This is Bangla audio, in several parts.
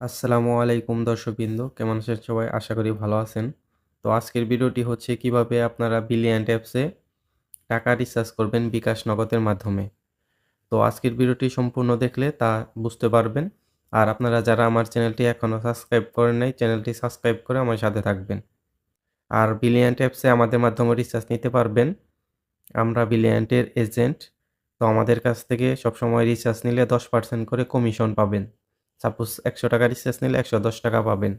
আসসালামু আলাইকুম দর্শকবৃন্দ, কেমন আছেন সবাই? আশা করি ভালো আছেন। তো আজকের ভিডিওটি হচ্ছে কিভাবে আপনারা বিলিয়ন্ট অ্যাপসে টাকা রিচার্জ করবেন বিকাশ নগদের মাধ্যমে। তো আজকের ভিডিওটি সম্পূর্ণ দেখলে তা বুঝতে পারবেন। আর আপনারা যারা আমার চ্যানেলটি এখনও সাবস্ক্রাইব করেন নাই, চ্যানেলটি সাবস্ক্রাইব করে আমার সাথে থাকবেন। আর বিলিয়ন্ট অ্যাপসে আমাদের মাধ্যমে রিচার্জ নিতে পারবেন। আমরা বিলিয়ন্টের এজেন্ট। তো আমাদের কাছ থেকে সবসময় রিচার্জ নিলে 10% করে কমিশন পাবেন। সাপোজ ৳১০০ রিচার্জ নিলে ৳১১০ পাবেন।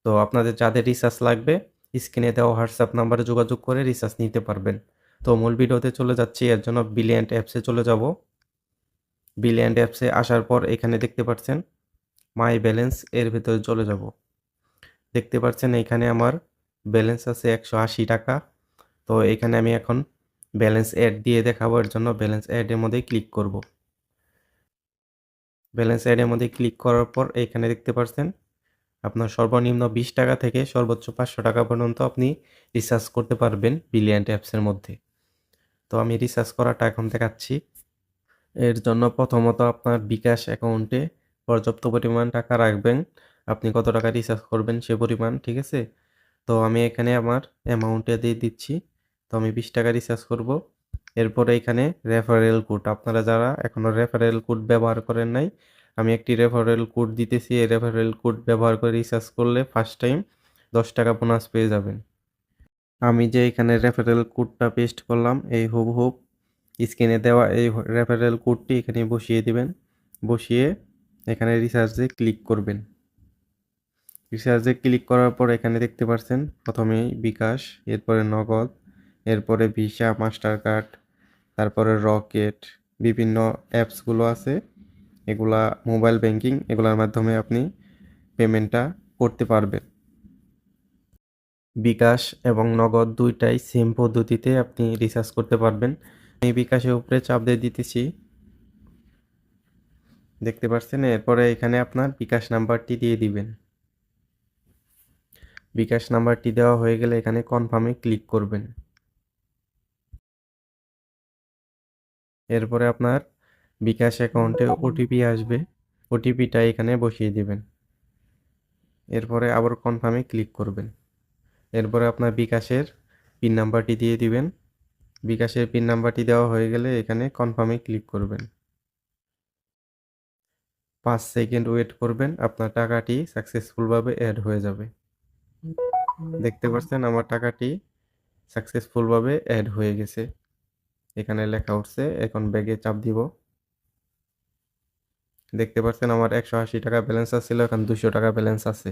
তো আপনাদের যাদের রিচার্জ লাগবে স্ক্রিনে দেওয়া হোয়াটসঅ্যাপ নাম্বারে যোগাযোগ করে রিচার্জ নিতে পারবেন। তো মূল ভিডিওতে চলে যাচ্ছি, এর জন্য বিলিয়ন্ট অ্যাপসে চলে যাব। বিলিয়ন্ট অ্যাপসে আসার পর এখানে দেখতে পাচ্ছেন মাই ব্যালেন্স, এর ভেতরে চলে যাব। দেখতে পাচ্ছেন এখানে আমার ব্যালেন্স আছে ৳১৮০। তো এখানে আমি এখন ব্যালেন্স এড দিয়ে দেখাবো, এর জন্য ব্যালেন্স এড এর মধ্যে ক্লিক করব। ব্যালেন্স এড এর মধ্যে ক্লিক করার পর এখানে দেখতে পাচ্ছেন আপনার সর্বনিম্ন ৳20 থেকে সর্বোচ্চ ৳500 পর্যন্ত আপনি রিচার্জ করতে পারবেন বিলিয়ন্ট অ্যাপসের মধ্যে। তো আমি রিচার্জ করাটা এখন দেখাচ্ছি। এর জন্য প্রথমত আপনার বিকাশ অ্যাকাউন্টে পর্যাপ্ত পরিমাণ টাকা রাখবেন। আপনি কত টাকা রিচার্জ করবেন সে পরিমাণ, ঠিক আছে? তো আমি এখানে আমার অ্যামাউন্টটা দিয়ে দিচ্ছি। তো আমি ৳20 রিচার্জ করব। এরপরে এখানে রেফারেল কোড, আপনারা যারা এখনও রেফারেল কোড ব্যবহার করেন নাই, আমি একটি রেফারেল কোড দিতেছি। এই রেফারেল কোড ব্যবহার করে রিচার্জ করলে ফার্স্ট টাইম ৳10 বোনাস পেয়ে যাবেন। আমি যে এখানে রেফারেল কোডটা পেস্ট করলাম, এই হুবহু স্ক্রিনে দেওয়া এই রেফারেল কোডটি এখানে বসিয়ে দিবেন। বসিয়ে এখানে রিচার্জে ক্লিক করবেন। রিচার্জে ক্লিক করার পর এখানে দেখতে পাচ্ছেন প্রথমেই বিকাশ, এরপরে নগদ, এরপরে ভিসা, মাস্টার কার্ড, তারপরে রকেট, বিভিন্ন অ্যাপসগুলো আছে। এগুলা মোবাইল ব্যাংকিং, এগুলার মাধ্যমে আপনি পেমেন্টটা করতে পারবেন। বিকাশ এবং নগদ দুইটাই সেম পদ্ধতিতে আপনি রিচার্জ করতে পারবেন। আমি বিকাশের উপরে চাপ দিয়ে দিতেছি, দেখতে পাচ্ছেন। এরপরে এখানে আপনার বিকাশ নাম্বারটি দিয়ে দিবেন। বিকাশ নাম্বারটি দেওয়া হয়ে গেলে এখানে কনফার্মে ক্লিক করবেন। এরপরে আপনার বিকাশ অ্যাকাউন্টে ওটিপি আসবে, ওটিপিটা এখানে বসিয়ে দিবেন। এরপরে আবার কনফার্মে ক্লিক করবেন। এরপরে আপনার বিকাশের পিন নাম্বারটি দিয়ে দিবেন। বিকাশের পিন নাম্বারটি দেওয়া হয়ে গেলে এখানে কনফার্মে ক্লিক করবেন। 5 সেকেন্ড ওয়েট করবেন, আপনার টাকাটি সাকসেসফুলভাবে অ্যাড হয়ে যাবে। দেখতে পাচ্ছেন আমার টাকাটি সাকসেসফুলভাবে অ্যাড হয়ে গেছে। এখানে লেখা উঠছে, এখন ব্যাগে চাপ দিব। দেখতে পাচ্ছেন আমার ৳১৮০ ব্যালেন্স আছিল, এখন ৳200 ব্যালেন্স আছে।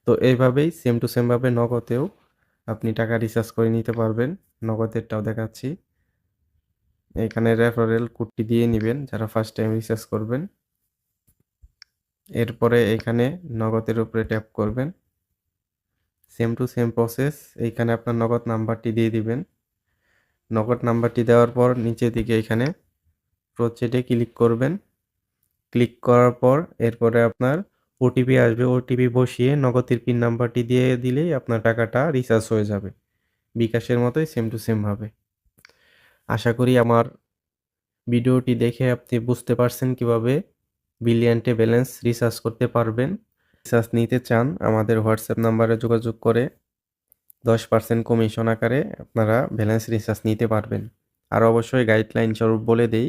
তো এইভাবেই সেম টু সেম ভাবে নগদেও আপনি টাকা রিচার্জ করে নিতে পারবেন। নগদেরটাও দেখাচ্ছি। এখানে রেফারেল কোডটি দিয়ে নিবেন যারা ফার্স্ট টাইম রিচার্জ করবেন। এরপরে এখানে নগদের উপরে ট্যাপ করবেন। Same to same process. এইখানে আপনার নগদ নাম্বারটি দিয়ে দিবেন। নগদ নাম্বারটি দেওয়ার পর নিচের দিকে এখানে প্রোসিডে ক্লিক করবেন। ক্লিক করার পর এরপরে আপনার ওটিপি আসবে। ওটিপি বসিয়ে নগদের পিন নাম্বারটি দিয়ে দিলেই আপনার টাকাটা রিচার্জ হয়ে যাবে। বিকাশের মতোই সেম টু সেম ভাবে। আশা করি আমার ভিডিওটি দেখে আপনি বুঝতে পারছেন কিভাবে বিলিয়ন্টে ব্যালেন্স রিচার্জ করতে পারবেন। রিচার্জ নিতে চান আমাদের হোয়াটসঅ্যাপ নাম্বারে যোগাযোগ করে 10% কমিশন আকারে আপনারা ব্যালেন্স রিচার্জ নিতে পারবেন। আর অবশ্যই গাইডলাইন স্বরূপ বলে দেই,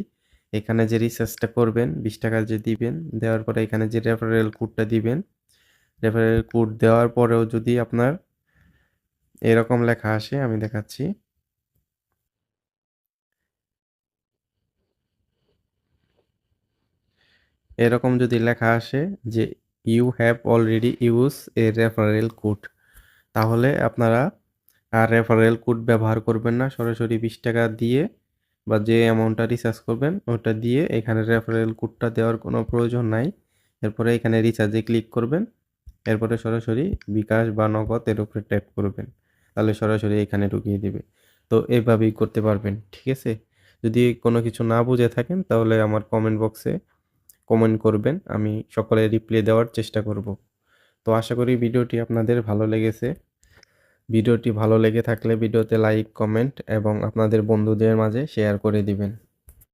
এখানে যে রিচার্জটা করবেন ৳20 যে দিবেন, দেওয়ার পরে এখানে যে রেফারেল কোডটা দিবেন, রেফারেল কোড দেওয়ার পরেও যদি আপনার এরকম লেখা আসে, আমি দেখাচ্ছি। এরকম যদি লেখা আসে যে you have already use a referral code, তাহলে আপনারা আর রেফারেল কোড ব্যবহার করবেন না। সরাসরি ৳20 দিয়ে বা যে অ্যামাউন্টটা রিচার্জ করবেন ওটা দিয়ে এখানে রেফারেল কোডটা দেওয়ার কোনো প্রয়োজন নাই। এরপরে এখানে রিচার্জে ক্লিক করবেন। এরপরে সরাসরি বিকাশ বা নগদ এর উপরে ট্যাপ করবেন। তাহলে সরাসরি এখানে ঢুকিয়ে দিবে। তো এভাবেই করতে পারবেন, ঠিক আছে? যদি কোনো কিছু না বুঝে থাকেন তাহলে আমার কমেন্ট বক্সে কমেন্ট করবেন। আমি সকলের রিপ্লাই দেওয়ার চেষ্টা করব। তো আশা করি ভিডিওটি আপনাদের ভালো লেগেছে। ভিডিওটি ভালো লেগে থাকলে ভিডিওতে লাইক, কমেন্ট এবং আপনাদের বন্ধুদের মাঝে শেয়ার করে দিবেন।